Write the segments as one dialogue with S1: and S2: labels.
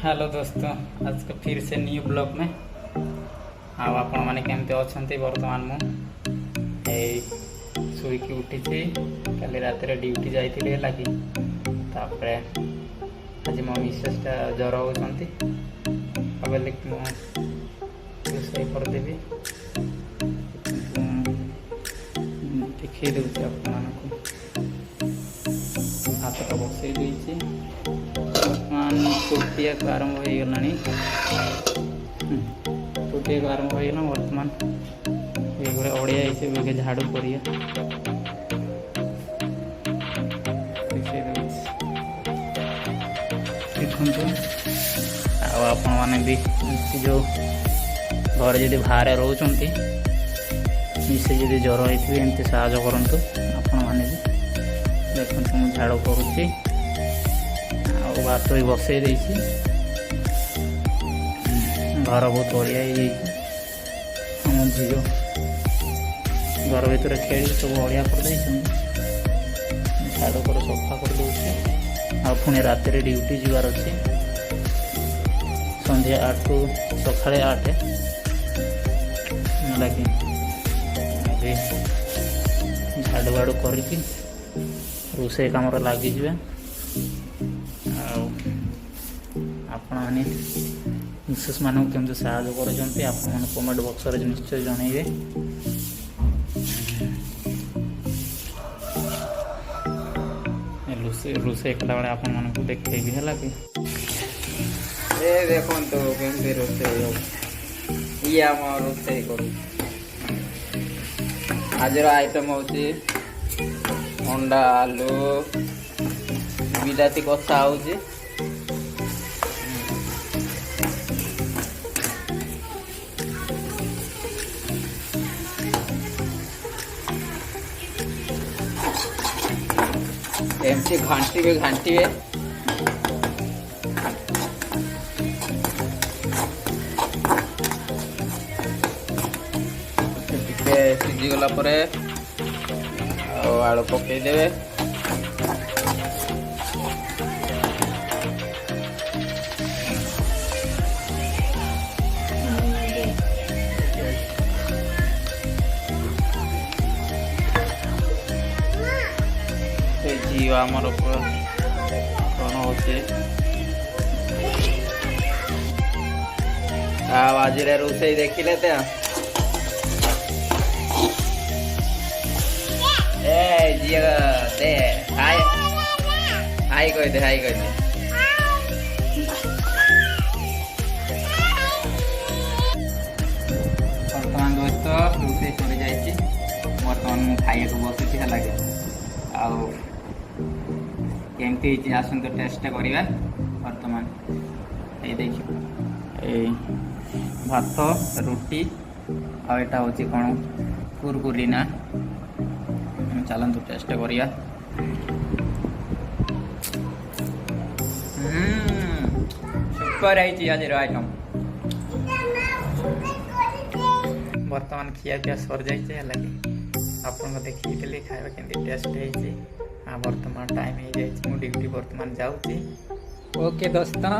S1: Hello दोस्तों, आज का फिर से न्यू ब्लॉग में आपण मैंने केमती अच्छा बर्तमान मुई उठी कल रात ड्यूटी जाइए लगी आज मो मिसेसटा ज्वर होती रोषे करदेवी देखिए दूसरी आपण भात बसई देती बर्तमान टोटिया को आरंभ हो गलानी टोटिया को आरंभ हो गला बर्तमान ये गोटे अड़िया है झाड़ू करिया देखु आपण मैंने भी जो घर जब बाहर रोचंती मिसे जब ज्वर होती एमती साहय करतु आपण मैंने भी देखते मुझे झाड़ू करुच्ची भात भी बसई देसी घर बहुत बढ़िया हो झी घर भर खेल सब बढ़िया कर झाड़ू कर सफा कर दूसरी आ पुणी रात ड्यूटी जीवार अच्छे संध्या 8 टू सका 8 लगे झाड़ू बाड़ू कर रोषे कम लगी आपण मैंने मिसेस मान केमती साहय कर कमेंट बॉक्स रे निश्चय जनइबे। रोषे कला बेले आपण मान को देखैबी हला कि ए देखन तो केमती रोषे ये हम रोषे करू आज आइटम होची अंडा आलू बिलाती कषा होची एमसी घांटी में सीझीगला आलू पकईदे जीव आमर कौन होचे आज रोषे देखिले जीव दे हाय हाय कह दे बर्तमान दोस्त रोषे सरी जाइए बर्तमान मुझे खाइक बसुची है केमती आसन तो टेस्ट करवा बर्तमान ये देखिए भात रुटी आटा हूँ कौन कुरकुरी ना चलतु टेस्ट करवा सुपर है आज आइटम बर्तमान खिया पिया सर जाइए आपन देखी खाଇବା केमती टेस्ट है बर्तमान टाइम हो जाए ड्यूटी बर्तमान जाऊँगी। ओके दोस्तों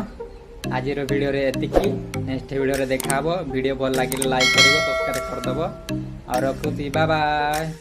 S1: आज वीडियो रे एतिकी नेक्स्ट वीडियो रे देखा वीडियो भल लगे लाइक कर सब्सक्राइब करदेव और रखुची बाय बाय।